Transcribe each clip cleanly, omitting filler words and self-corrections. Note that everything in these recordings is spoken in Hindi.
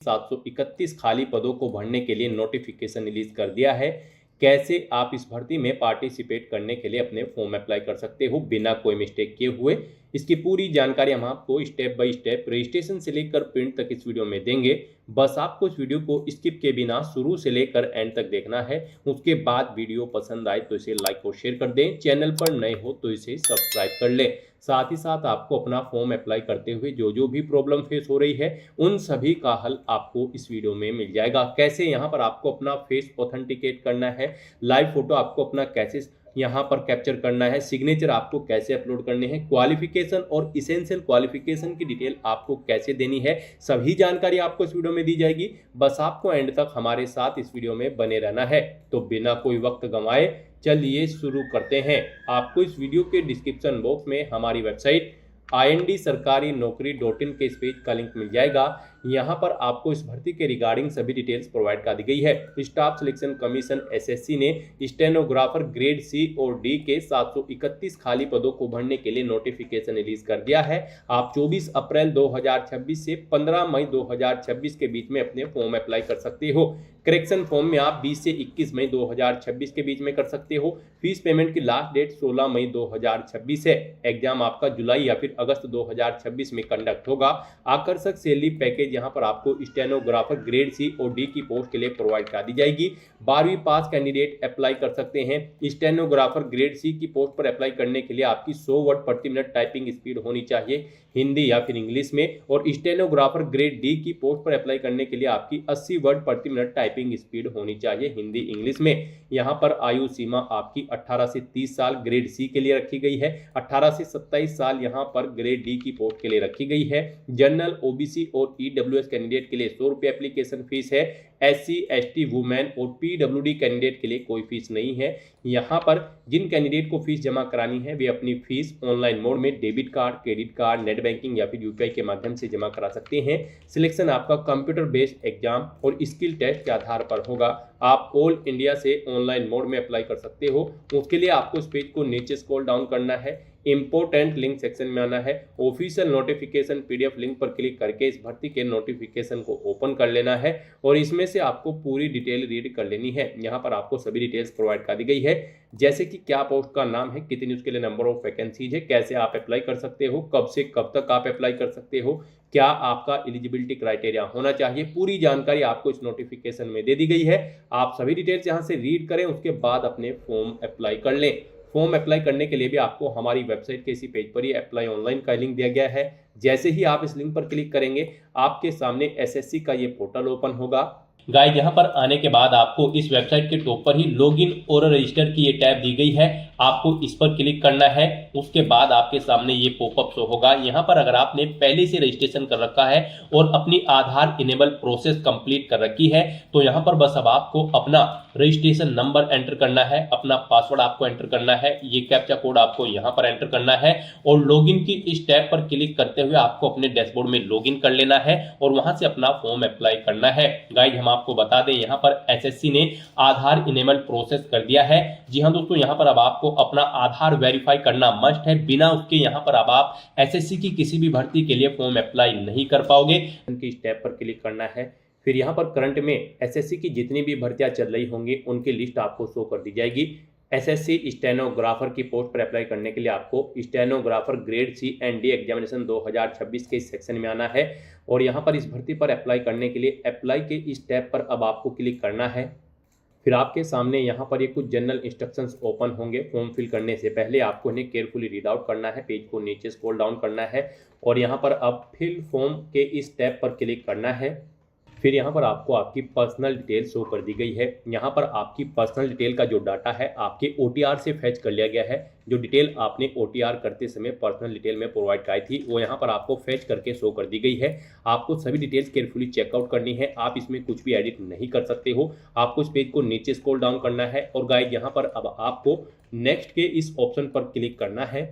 731 खाली पदों को भरने के लिए नोटिफिकेशन रिलीज कर दिया है। कैसे आप इस भर्ती में पार्टिसिपेट करने के लिए अपने फॉर्म अप्लाई कर सकते हो बिना कोई मिस्टेक किए हुए, इसकी पूरी जानकारी हम आपको स्टेप बाय स्टेप रजिस्ट्रेशन से लेकर प्रिंट तक इस वीडियो में देंगे। बस आपको इस वीडियो को स्किप के बिना शुरू से लेकर एंड तक देखना है। उसके बाद वीडियो पसंद आए तो इसे लाइक और शेयर कर दें, चैनल पर नए हो तो इसे सब्सक्राइब कर लें। साथ ही साथ आपको अपना फॉर्म अप्लाई करते हुए जो भी प्रॉब्लम फेस हो रही है उन सभी का हल आपको इस वीडियो में मिल जाएगा। कैसे यहाँ पर आपको अपना फेस ऑथेंटिकेट करना है, लाइव फोटो आपको अपना कैसे यहाँ पर कैप्चर करना है, सिग्नेचर आपको कैसे अपलोड करने हैं, क्वालिफिकेशन और इसेंशियल क्वालिफिकेशन की डिटेल आपको कैसे देनी है, सभी जानकारी आपको इस वीडियो में दी जाएगी। बस आपको एंड तक हमारे साथ इस वीडियो में बने रहना है। तो बिना कोई वक्त गंवाए चलिए शुरू करते हैं। आपको इस वीडियो के डिस्क्रिप्शन बॉक्स में हमारी वेबसाइट IND-sarkari-naukri.in के इस पेज का लिंक मिल जाएगा। यहाँ पर आपको इस भर्ती के रिगार्डिंग सभी डिटेल्स प्रोवाइड कर दी गई है। स्टाफ सिलेक्शन कमीशन SSC ने स्टेनोग्राफर ग्रेड C और D के 731 खाली पदों को भरने के लिए नोटिफिकेशन रिलीज कर दिया है। आप 24 अप्रैल 2026 से 15 मई 2026 के बीच में अपने फॉर्म अप्लाई कर सकते हो। करेक्शन फॉर्म में आप 20 से 21 मई 2026 के बीच में कर सकते हो। फीस पेमेंट की लास्ट डेट 16 मई 2026 है। एग्जाम आपका जुलाई या फिर अगस्त 2026 में कंडक्ट होगा। आकर्षक सैलरी पैकेज यहाँ पर आपको स्टेनोग्राफर ग्रेड C और D की पोस्ट के लिए प्रोवाइड कर दी जाएगी। 12वीं पास कैंडिडेट अप्लाई कर सकते हैं। स्टेनोग्राफर ग्रेड C की पोस्ट पर अप्लाई करने के लिए आपकी 100 वर्ड प्रति मिनट टाइपिंग स्पीड होनी चाहिए हिंदी या फिर इंग्लिश में, और स्टेनोग्राफर ग्रेड D की पोस्ट पर अप्लाई करने के लिए आपकी 80 वर्ड प्रति मिनट टाइपिंग स्पीड होनी चाहिए हिंदी इंग्लिश में। यहाँ पर आयु सीमा आपकी 18 से 30 साल ग्रेड C के लिए रखी गई है। 18 से 27 साल यहाँ पर ग्रेड D की पोस्ट के लिए रखी गई है। जनरल OBC और EWS कैंडिडेट के लिए 100 रुपये एप्लीकेशन फीस है। SC ST वुमेन और PWD कैंडिडेट के लिए कोई फीस नहीं है। यहाँ पर जिन कैंडिडेट को फीस जमा करानी है वे अपनी फीस ऑनलाइन मोड में debit card, credit card, net banking या फिर UPI के माध्यम से जमा करा सकते हैं। सिलेक्शन आपका कंप्यूटर बेस्ड एग्जाम और स्किल टेस्ट के आधार पर होगा। आप ऑल इंडिया से ऑनलाइन मोड में अप्लाई कर सकते हो। उसके लिए आपको इस पेज को नीचे स्क्रॉल डाउन करना है, इंपोर्टेंट लिंक सेक्शन में आना है, ऑफिशियल नोटिफिकेशन PDF लिंक पर क्लिक करके इस भर्ती के नोटिफिकेशन को ओपन कर लेना है और इसमें से आपको पूरी डिटेल रीड कर लेनी है। यहाँ पर आपको सभी डिटेल्स प्रोवाइड कर दी गई है, जैसे कि क्या पोस्ट का नाम है, कितनी उसके लिए नंबर ऑफ वैकेंसीज है, कैसे आप अप्लाई कर सकते हो, कब से कब तक आप अप्लाई कर सकते हो, क्या आपका एलिजिबिलिटी क्राइटेरिया होना चाहिए। पूरी जानकारी आपको इस नोटिफिकेशन में दे दी गई है। आप सभी डिटेल्स यहाँ से रीड करें, उसके बाद अपने फॉर्म अप्लाई कर लें। फॉर्म अप्लाई करने के लिए भी आपको हमारी वेबसाइट के इसी पेज पर ही अप्लाई ऑनलाइन का लिंक दिया गया है। जैसे ही आप इस लिंक पर क्लिक करेंगे आपके सामने SSC का ये पोर्टल ओपन होगा। गाइस, यहाँ पर आने के बाद आपको इस वेबसाइट के टॉप पर ही लॉगिन और रजिस्टर की ये टैब दी गई है। आपको इस पर क्लिक करना है। उसके बाद आपके सामने ये पॉपअप शो होगा। यहाँ पर अगर आपने पहले से रजिस्ट्रेशन कर रखा है और अपनी आधार इनेबल प्रोसेस कंप्लीट कर रखी है तो यहाँ पर बस अब आपको अपना रजिस्ट्रेशन नंबर एंटर करना है, अपना पासवर्ड आपको एंटर करना है, ये कैप्चा कोड आपको यहाँ पर एंटर करना है और लॉगिन की इस टैब पर क्लिक करते हुए आपको अपने डैशबोर्ड में लॉगिन कर लेना है और वहां से अपना फॉर्म अप्लाई करना है। गाइस, हम आपको बता दें यहाँ पर SSC ने आधार इनेबल प्रोसेस कर दिया है। जी हाँ दोस्तों, यहाँ पर अब आपको अपना आधार वेरीफाई करना मस्ट है। बिना उसके यहाँ पर अब आप SSC की किसी भी भर्ती के लिए फॉर्म अप्लाई नहीं कर पाओगे। उनकी स्टेप पर क्लिक करना है। फिर यहाँ पर करंट में SSC की जितनी भी भर्तियां चल रही होंगी उनकी लिस्ट आपको शो कर दी जाएगी। SSC स्टेनोग्राफर की पोस्ट पर अप्लाई करने के लिए आपको stenographer grade C and D examination 2026 के इस सेक्शन में आना है और यहाँ पर इस भर्ती पर अप्लाई करने के लिए अप्लाई के इस टैब पर अब आपको क्लिक करना है। फिर आपके सामने यहाँ पर ये कुछ जनरल इंस्ट्रक्शंस ओपन होंगे। फॉर्म फिल करने से पहले आपको इन्हें केयरफुली रीड आउट करना है, पेज को नीचे स्क्रॉल डाउन करना है और यहाँ पर अब फिल फॉर्म के इस टैब पर क्लिक करना है। फिर यहाँ पर आपको आपकी पर्सनल डिटेल शो कर दी गई है। यहाँ पर आपकी पर्सनल डिटेल का जो डाटा है आपके OTR से फैच कर लिया गया है। जो डिटेल आपने OTR करते समय पर्सनल डिटेल में प्रोवाइड कराई थी वो यहाँ पर आपको फैच करके शो कर दी गई है। आपको सभी डिटेल्स केयरफुली चेकआउट करनी है। आप इसमें कुछ भी एडिट नहीं कर सकते हो। आपको इस पेज को नीचे स्क्रॉल डाउन करना है और गाइस, यहाँ पर अब आपको नेक्स्ट के इस ऑप्शन पर क्लिक करना है।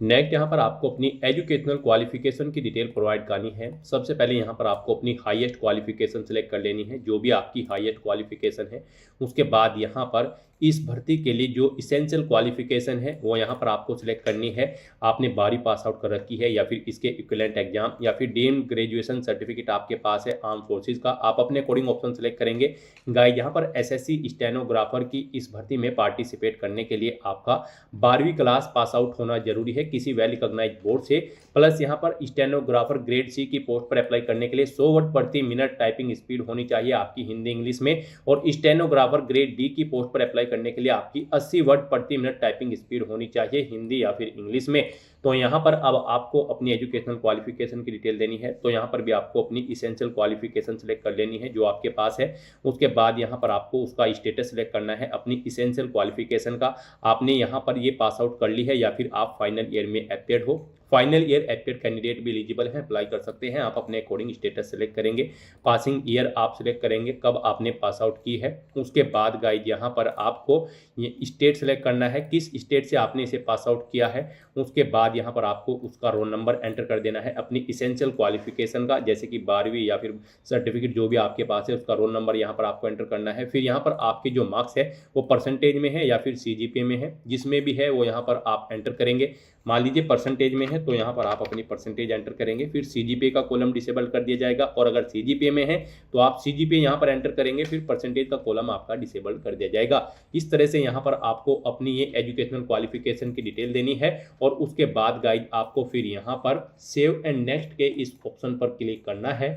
नेक्स्ट यहाँ पर आपको अपनी एजुकेशनल क्वालिफिकेशन की डिटेल प्रोवाइड करनी है। सबसे पहले यहाँ पर आपको अपनी हाईएस्ट क्वालिफिकेशन सेलेक्ट कर लेनी है, जो भी आपकी हाईएस्ट क्वालिफिकेशन है। उसके बाद यहाँ पर इस भर्ती के लिए जो इसेंशियल क्वालिफिकेशन है वो यहाँ पर आपको सिलेक्ट करनी है। आपने 12वीं पास आउट कर रखी है या फिर इसके इक्विवेलेंट एग्जाम या फिर डीम्ड ग्रेजुएशन सर्टिफिकेट आपके पास है आर्म फोर्सेज का, आप अपने अकॉर्डिंग ऑप्शन सेलेक्ट करेंगे। गाइस यहाँ पर एसएससी स्टेनोग्राफर की इस भर्ती में पार्टिसिपेट करने के लिए आपका 12वीं क्लास पास आउट होना जरूरी है किसी वेल रिकॉग्नाइज्ड बोर्ड से। प्लस यहाँ पर स्टेनोग्राफर ग्रेड सी की पोस्ट पर अप्लाई करने के लिए 100 वर्ड प्रति मिनट टाइपिंग स्पीड होनी चाहिए आपकी हिंदी इंग्लिश में, और स्टेनोग्राफर ग्रेड डी की पोस्ट पर अप्लाई करने के लिए आपकी 80 वर्ड प्रति मिनट टाइपिंग स्पीड होनी चाहिए हिंदी या फिर इंग्लिश में। तो यहाँ पर अब आपको अपनी एजुकेशनल क्वालिफिकेशन की डिटेल देनी है, तो यहाँ पर भी आपको अपनी इसेंशियल क्वालिफिकेशन सेलेक्ट कर लेनी है जो आपके पास है। उसके बाद यहाँ पर आपको उसका स्टेटस सेलेक्ट करना है अपनी इसेंशियल क्वालिफिकेशन का, आपने यहाँ पर ये पास आउट कर ली है या फिर आप फाइनल ईयर में एप्टेड हो। फाइनल ईयर एप्टेड कैंडिडेट भी एलिजिबल हैं, अप्लाई कर सकते हैं। आप अपने अकॉर्डिंग स्टेटस सेलेक्ट करेंगे, पासिंग ईयर आप सेलेक्ट करेंगे कब आपने पास आउट की है। उसके बाद गाइड यहाँ पर आपको ये स्टेट सेलेक्ट करना है किस स्टेट से आपने इसे पास आउट किया है। उसके बाद यहाँ पर आपको उसका रोल नंबर एंटर कर देना है अपनी इसेंशियल क्वालिफिकेशन का, जैसे कि 12वीं या फिर सर्टिफिकेट जो भी आपके पास है उसका रोल नंबर यहाँ पर आपको एंटर करना है। फिर यहाँ पर आपके जो मार्क्स है वो परसेंटेज में है या फिर सीजीपीए में है, जिसमें भी है वो यहाँ पर आप एंटर करेंगे। मान लीजिए परसेंटेज में है तो यहाँ पर आप अपनी परसेंटेज एंटर करेंगे, फिर सीजीपीए का कॉलम डिसेबल कर दिया जाएगा, और अगर सीजीपीए में है तो आप सीजीपीए यहाँ पर एंटर करेंगे, फिर परसेंटेज का कॉलम आपका डिसेबल कर दिया जाएगा। इस तरह से यहाँ पर आपको अपनी ये एजुकेशनल क्वालिफिकेशन की डिटेल देनी है, और उसके बाद गाइड आपको फिर यहाँ पर सेव एंड नेक्स्ट के इस ऑप्शन पर क्लिक करना है।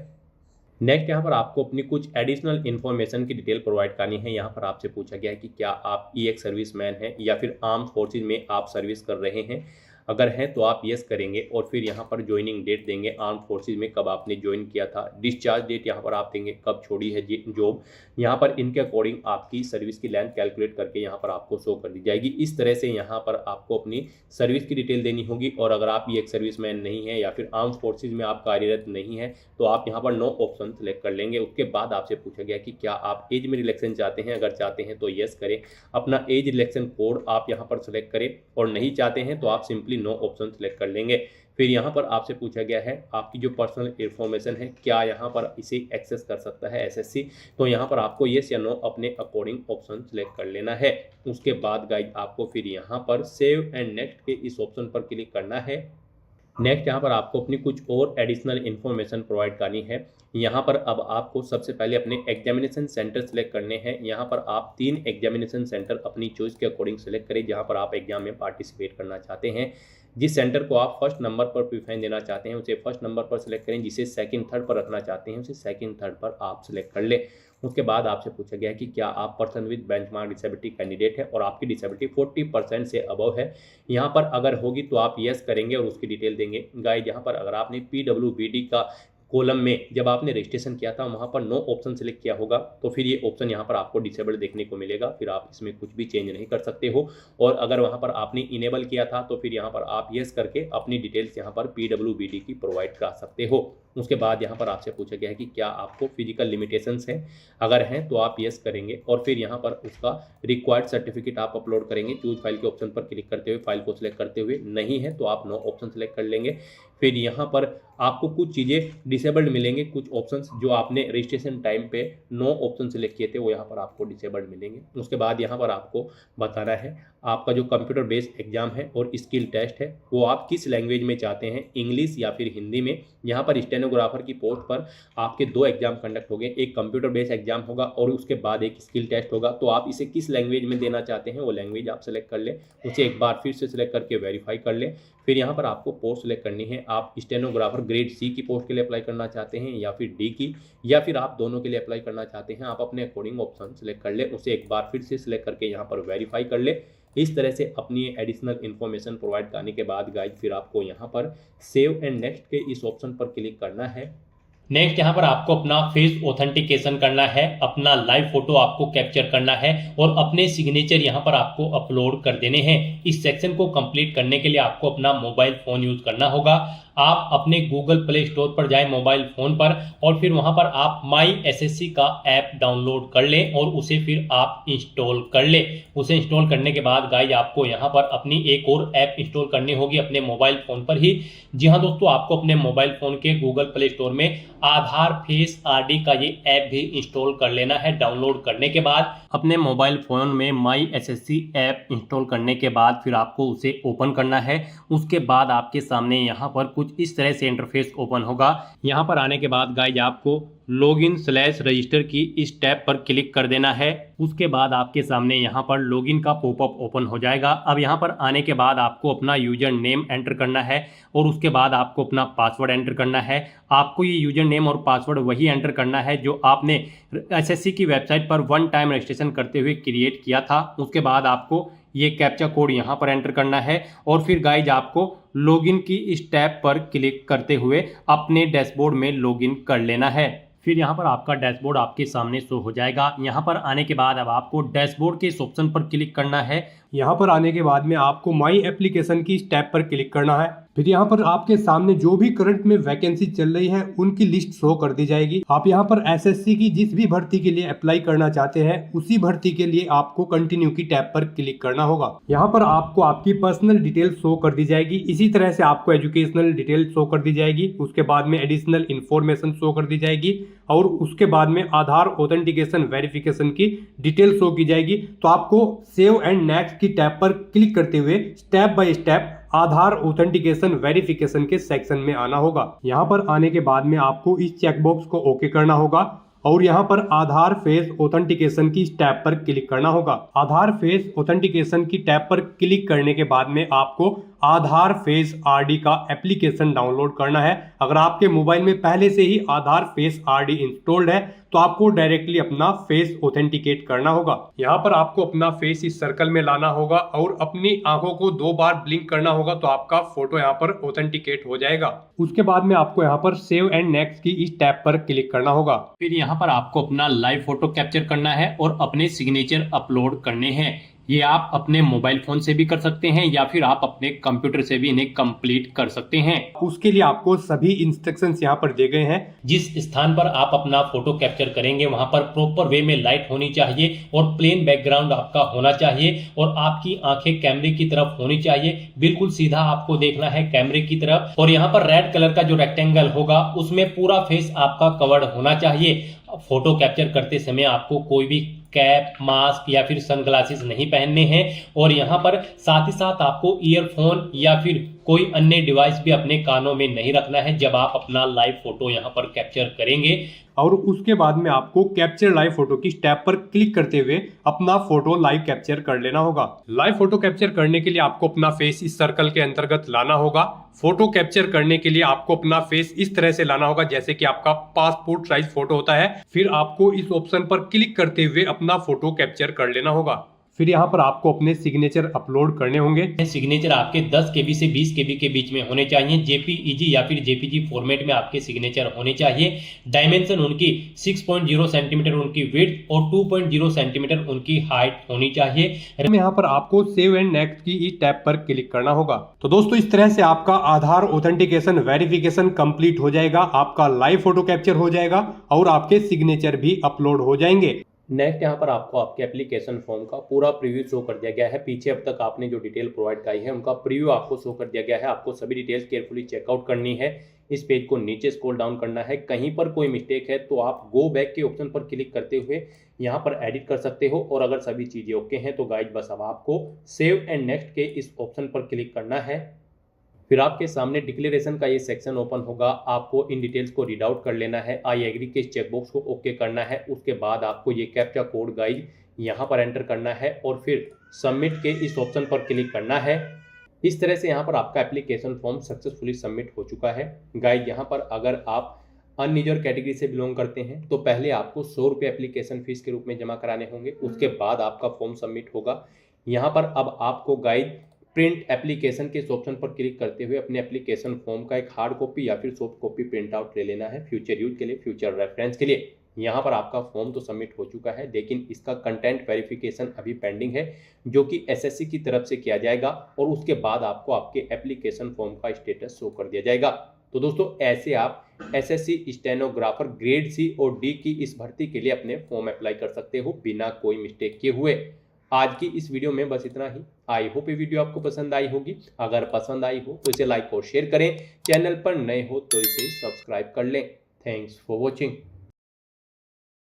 नेक्स्ट यहाँ पर आपको अपनी कुछ एडिशनल इन्फॉर्मेशन की डिटेल प्रोवाइड करनी है। यहाँ पर आपसे पूछा गया है कि क्या आप एक सर्विसमैन हैं या फिर आर्म फोर्सेज में आप सर्विस कर रहे हैं। अगर हैं तो आप यस करेंगे, और फिर यहाँ पर ज्वाइनिंग डेट देंगे आर्म फोर्सेज में कब आपने ज्वाइन किया था। डिस्चार्ज डेट यहाँ पर आप देंगे कब छोड़ी है जॉब। यहाँ पर इनके अकॉर्डिंग आपकी सर्विस की लेंथ कैलकुलेट करके यहाँ पर आपको शो कर दी जाएगी। इस तरह से यहाँ पर आपको अपनी सर्विस की डिटेल देनी होगी, और अगर आप ये एक सर्विसमैन नहीं है या फिर आर्म फोर्सेज में आप कार्यरत नहीं है तो आप यहाँ पर नो ऑप्शन सेलेक्ट कर लेंगे। उसके बाद आपसे पूछा गया कि क्या आप एज में रिलैक्सेशन चाहते हैं, अगर चाहते हैं तो यस करें, अपना एज रिलैक्सेशन कोड आप यहाँ पर सेलेक्ट करें, और नहीं चाहते हैं तो आप सिंपली नो ऑप्शन सेलेक्ट कर लेंगे। फिर यहाँ पर आपसे पूछा गया है आपकी जो पर्सनल इंफॉर्मेशन है क्या यहाँ पर इसे एक्सेस कर सकता है एसएससी, तो यहाँ पर आपको येस या नो अपने अकॉर्डिंग ऑप्शन सेलेक्ट कर लेना है। उसके बाद गाइड आपको फिर यहाँ पर सेव एंड नेक्स्ट के इस ऑप्शन पर क्लिक करना है। नेक्स्ट यहाँ पर आपको अपनी कुछ और एडिशनल इन्फॉर्मेशन प्रोवाइड करनी है। यहाँ पर अब आपको सबसे पहले अपने एग्जामिनेशन सेंटर सेलेक्ट करने हैं। यहाँ पर आप 3 एग्जामिनेशन सेंटर अपनी चॉइस के अकॉर्डिंग सेलेक्ट करें जहाँ पर आप एग्जाम में पार्टिसिपेट करना चाहते हैं। जिस सेंटर को आप फर्स्ट नंबर पर प्रीफरेंस देना चाहते हैं उसे फर्स्ट नंबर पर सेलेक्ट करें, जिसे सेकंड थर्ड पर रखना चाहते हैं उसे सेकंड थर्ड पर आप सेलेक्ट कर ले। उसके बाद आपसे पूछा गया है कि क्या आप person with benchmark disability candidate है और आपकी डिसेबिलिटी 40% से अबव है। यहाँ पर अगर होगी तो आप यस करेंगे और उसकी डिटेल देंगे। गाइस यहाँ पर अगर आपने PWBD का कॉलम में जब आपने रजिस्ट्रेशन किया था वहाँ पर नो ऑप्शन सेलेक्ट किया होगा तो फिर ये ऑप्शन यहाँ पर आपको डिसेबल्ड देखने को मिलेगा, फिर आप इसमें कुछ भी चेंज नहीं कर सकते हो। और अगर वहाँ पर आपने इनेबल किया था तो फिर यहाँ पर आप यस करके अपनी डिटेल्स यहाँ पर PWBD की प्रोवाइड करा सकते हो। उसके बाद यहाँ पर आपसे पूछा गया है कि क्या आपको फिजिकल लिमिटेशंस हैं, अगर हैं तो आप यस करेंगे, और फिर यहाँ पर उसका रिक्वायर्ड सर्टिफिकेट आप अपलोड करेंगे चूज फाइल के ऑप्शन पर क्लिक करते हुए, फाइल को सिलेक्ट करते हुए। नहीं है तो आप नो ऑप्शन सेलेक्ट कर लेंगे। फिर यहाँ पर आपको कुछ चीज़ें डिसेबल्ड मिलेंगे, कुछ ऑप्शंस जो आपने रजिस्ट्रेशन टाइम पे नो ऑप्शन सेलेक्ट किए थे वो यहाँ पर आपको डिसेबल्ड मिलेंगे। उसके बाद यहाँ पर आपको बताना है आपका जो कंप्यूटर बेस्ड एग्जाम है और स्किल टेस्ट है वो आप किस लैंग्वेज में चाहते हैं, इंग्लिश या फिर हिंदी में। यहाँ पर स्टेनोग्राफर की पोस्ट पर आपके 2 एग्जाम कंडक्ट होंगे, एक कंप्यूटर बेस्ड एग्जाम होगा और उसके बाद एक स्किल टेस्ट होगा। तो आप इसे किस लैंग्वेज में देना चाहते हैं वो लैंग्वेज आप सेलेक्ट कर लें, उसे एक बार फिर से सिलेक्ट करके वेरीफाई कर लें। फिर यहाँ पर आपको पोस्ट सेलेक्ट करनी है, आप स्टेनोग्राफर ग्रेड सी की पोस्ट के लिए अप्लाई करना चाहते हैं या फिर डी की, या फिर आप दोनों के लिए अप्लाई करना चाहते हैं। आप अपने अकॉर्डिंग ऑप्शन सेलेक्ट कर लें, उसे एक बार फिर से सिलेक्ट करके यहाँ पर वेरीफाई कर लें। इस तरह से अपनी एडिशनल इन्फॉर्मेशन प्रोवाइड करने के बाद गाइड फिर आपको यहाँ पर सेव एंड नेक्स्ट के इस ऑप्शन पर क्लिक करना है। नेक्स्ट यहाँ पर आपको अपना फेस ऑथेंटिकेशन करना है, अपना लाइव फोटो आपको कैप्चर करना है और अपने सिग्नेचर यहाँ पर आपको अपलोड कर देने हैं। इस सेक्शन को कंप्लीट करने के लिए आपको अपना मोबाइल फोन यूज करना होगा। आप अपने गूगल प्ले स्टोर पर जाएं मोबाइल फोन पर और फिर वहां पर आप माई एसएससी का ऐप डाउनलोड कर लें और उसे फिर आप इंस्टॉल कर लें। उसे इंस्टॉल करने के बाद गाइज आपको यहां पर अपनी एक और ऐप इंस्टॉल करनी होगी अपने मोबाइल फोन पर ही। जी हाँ दोस्तों, आपको अपने मोबाइल फोन के गूगल प्ले स्टोर में आधार फेस आरडी का ये ऐप भी इंस्टॉल कर लेना है। डाउनलोड करने के बाद अपने मोबाइल फोन में माई एसएससी ऐप इंस्टॉल करने के बाद फिर आपको उसे ओपन करना है। उसके बाद आपके सामने यहाँ पर कुछ इस तरह से इंटरफेस ओपन होगा। यहाँ पर आने के बाद गाइज आपको लॉगिन/रजिस्टर की इस टैब पर क्लिक कर देना है। उसके बाद आपके सामने यहाँ पर लॉगिन का पॉपअप ओपन हो जाएगा। अब यहाँ पर आने के बाद आपको अपना यूजर नेम एंटर करना है और उसके बाद आपको अपना पासवर्ड एंटर करना है। आपको ये यूजर नेम और पासवर्ड वही एंटर करना है जो आपने एसएससी की वेबसाइट पर वन टाइम रजिस्ट्रेशन करते हुए क्रिएट किया था। उसके बाद आपको ये कैप्चा कोड यहाँ पर एंटर करना है और फिर गाइज आपको लॉगिन की इस टैब पर क्लिक करते हुए अपने डैशबोर्ड में लॉगिन कर लेना है। फिर यहाँ पर आपका डैशबोर्ड आपके सामने शो हो जाएगा। यहाँ पर आने के बाद अब आपको डैशबोर्ड के इस ऑप्शन पर क्लिक करना है। यहाँ पर आने के बाद में आपको माई एप्लीकेशन की इस टैब पर क्लिक करना है। फिर यहाँ पर आपके सामने जो भी करंट में वैकेंसी चल रही है उनकी लिस्ट शो कर दी जाएगी। आप यहाँ पर एसएससी की जिस भी भर्ती के लिए अप्लाई करना चाहते हैं उसी भर्ती के लिए आपको कंटिन्यू की टैब पर क्लिक करना होगा। यहाँ पर आपको आपकी पर्सनल डिटेल शो कर दी जाएगी। इसी तरह से आपको एजुकेशनल डिटेल शो कर दी जाएगी। उसके बाद में एडिशनल इंफॉर्मेशन शो कर दी जाएगी और उसके बाद में आधार ऑथेंटिकेशन वेरिफिकेशन की डिटेल शो की जाएगी। तो आपको सेव एंड नेक्स्ट की टैब पर क्लिक करते हुए step by step Aadhaar authentication verification के सेक्शन में आना होगा। यहाँ पर आने के बाद में आपको इस चेकबॉक्स को ओके करना होगा और यहाँ पर आधार फेस ऑथेंटिकेशन की टैब पर क्लिक करना होगा। आधार फेस ऑथेंटिकेशन की टैब पर क्लिक करने के बाद में आपको आधार फेस आरडी का एप्लीकेशन डाउनलोड करना है। अगर आपके मोबाइल में पहले से ही आधार फेस आरडी इंस्टॉल्ड है तो आपको डायरेक्टली अपना फेस ऑथेंटिकेट करना होगा। यहाँ पर आपको अपना फेस इस सर्कल में लाना होगा और अपनी आंखों को 2 बार ब्लिंक करना होगा तो आपका फोटो यहाँ पर ऑथेंटिकेट हो जाएगा। उसके बाद में आपको यहाँ पर सेव एंड नेक्स्ट की इस टैब पर क्लिक करना होगा। फिर यहाँ पर आपको अपना लाइव फोटो कैप्चर करना है और अपने सिग्नेचर अपलोड करने हैं। ये आप अपने मोबाइल फोन से भी कर सकते हैं या फिर आप अपने कंप्यूटर से भी इन्हें कंप्लीट कर सकते हैं। उसके लिए आपको सभी इंस्ट्रक्शंस यहाँ पर दिए गए हैं। जिस स्थान पर आप अपना फोटो कैप्चर करेंगे वहां पर प्रॉपर वे में लाइट होनी चाहिए और प्लेन बैकग्राउंड आपका होना चाहिए और आपकी आंखें कैमरे की तरफ होनी चाहिए। बिल्कुल सीधा आपको देखना है कैमरे की तरफ और यहाँ पर रेड कलर का जो रेक्टेंगल होगा उसमें पूरा फेस आपका कवर्ड होना चाहिए। फोटो कैप्चर करते समय आपको कोई भी कैप, मास्क या फिर सनग्लासेस नहीं पहनने हैं और यहाँ पर साथ ही साथ आपको ईयरफोन या फिर कोई अन्य डिवाइस भी अपने कानों में नहीं रखना है जब आप अपना लाइव फोटो यहाँ पर कैप्चर करेंगे। और उसके बाद में आपको कैप्चर लाइव फोटो की टैब पर क्लिक करते हुए अपना फोटो लाइव कैप्चर कर लेना होगा। लाइव फोटो कैप्चर करने के लिए आपको अपना फेस इस सर्कल के अंतर्गत लाना होगा। फोटो कैप्चर करने के लिए आपको अपना फेस इस तरह से लाना होगा जैसे कि आपका पासपोर्ट साइज फोटो होता है। फिर आपको इस ऑप्शन पर क्लिक करते हुए अपना फोटो कैप्चर कर लेना होगा। फिर यहाँ पर आपको अपने सिग्नेचर अपलोड करने होंगे। सिग्नेचर आपके 10 KB से 20 KB के बीच में होने चाहिए। जेपीईजी या फिर जेपीजी फॉर्मेट में आपके सिग्नेचर होने चाहिए। डायमेंशन उनकी 6.0 सेंटीमीटर उनकी विड्थ और 2.0 सेंटीमीटर उनकी हाइट होनी चाहिए। यहाँ पर आपको सेव एंड नेक्स्ट की इस टैब पर क्लिक करना होगा। तो दोस्तों इस तरह से आपका आधार ऑथेंटिकेशन वेरिफिकेशन कंप्लीट हो जाएगा। आपका लाइव फोटो कैप्चर हो जाएगा और आपके सिग्नेचर भी अपलोड हो जाएंगे। नेक्स्ट यहाँ पर आपको आपके एप्लीकेशन फॉर्म का पूरा प्रीव्यू शो कर दिया गया है। पीछे अब तक आपने जो डिटेल प्रोवाइड कराई है उनका प्रीव्यू आपको शो कर दिया गया है। आपको सभी डिटेल्स केयरफुली चेकआउट करनी है। इस पेज को नीचे स्क्रॉल डाउन करना है। कहीं पर कोई मिस्टेक है तो आप गो बैक के ऑप्शन पर क्लिक करते हुए यहाँ पर एडिट कर सकते हो और अगर सभी चीज़ें ओके हैं तो गाइज बस अब आपको सेव एंड नेक्स्ट के इस ऑप्शन पर क्लिक करना है। फिर आपके सामने डिक्लेरेशन का ये सेक्शन ओपन होगा। आपको इन डिटेल्स को रीड आउट कर लेना है। आई एग्री के इस चेकबॉक्स को ओके करना है। उसके बाद आपको ये कैप्चा कोड गाइज यहाँ पर एंटर करना है और फिर सबमिट के इस ऑप्शन पर क्लिक करना है। इस तरह से यहाँ पर आपका एप्लीकेशन फॉर्म सक्सेसफुली सबमिट हो चुका है। गाइज यहाँ पर अगर आप अनरिजर्व कैटेगरी से बिलोंग करते हैं तो पहले आपको 100 रुपये एप्लीकेशन फीस के रूप में जमा कराने होंगे। उसके बाद आपका फॉर्म सबमिट होगा। यहाँ पर अब आपको गाइड प्रिंट एप्लीकेशन के इस ऑप्शन पर क्लिक करते हुए अपने एप्लीकेशन फॉर्म का एक हार्ड कॉपी या फिर सॉफ्ट कॉपी प्रिंट आउट ले लेना है फ्यूचर यूज के लिए, फ्यूचर रेफरेंस के लिए। यहाँ पर आपका फॉर्म तो सबमिट हो चुका है, लेकिन इसका कंटेंट वेरिफिकेशन अभी पेंडिंग है, जो कि एसएससी की तरफ से किया जाएगा और उसके बाद आपको आपके एप्लीकेशन फॉर्म का स्टेटस शो कर दिया जाएगा। तो दोस्तों ऐसे आप एसएससी स्टेनोग्राफर ग्रेड सी और डी की इस भर्ती के लिए अपने फॉर्म अप्लाई कर सकते हो बिना कोई मिस्टेक किए हुए। आज की इस वीडियो में बस इतना ही। आई होप ये वीडियो आपको पसंद आई होगी। अगर पसंद आई हो तो इसे लाइक और शेयर करें। चैनल पर नए हो तो इसे सब्सक्राइब कर लें। Thanks for watching.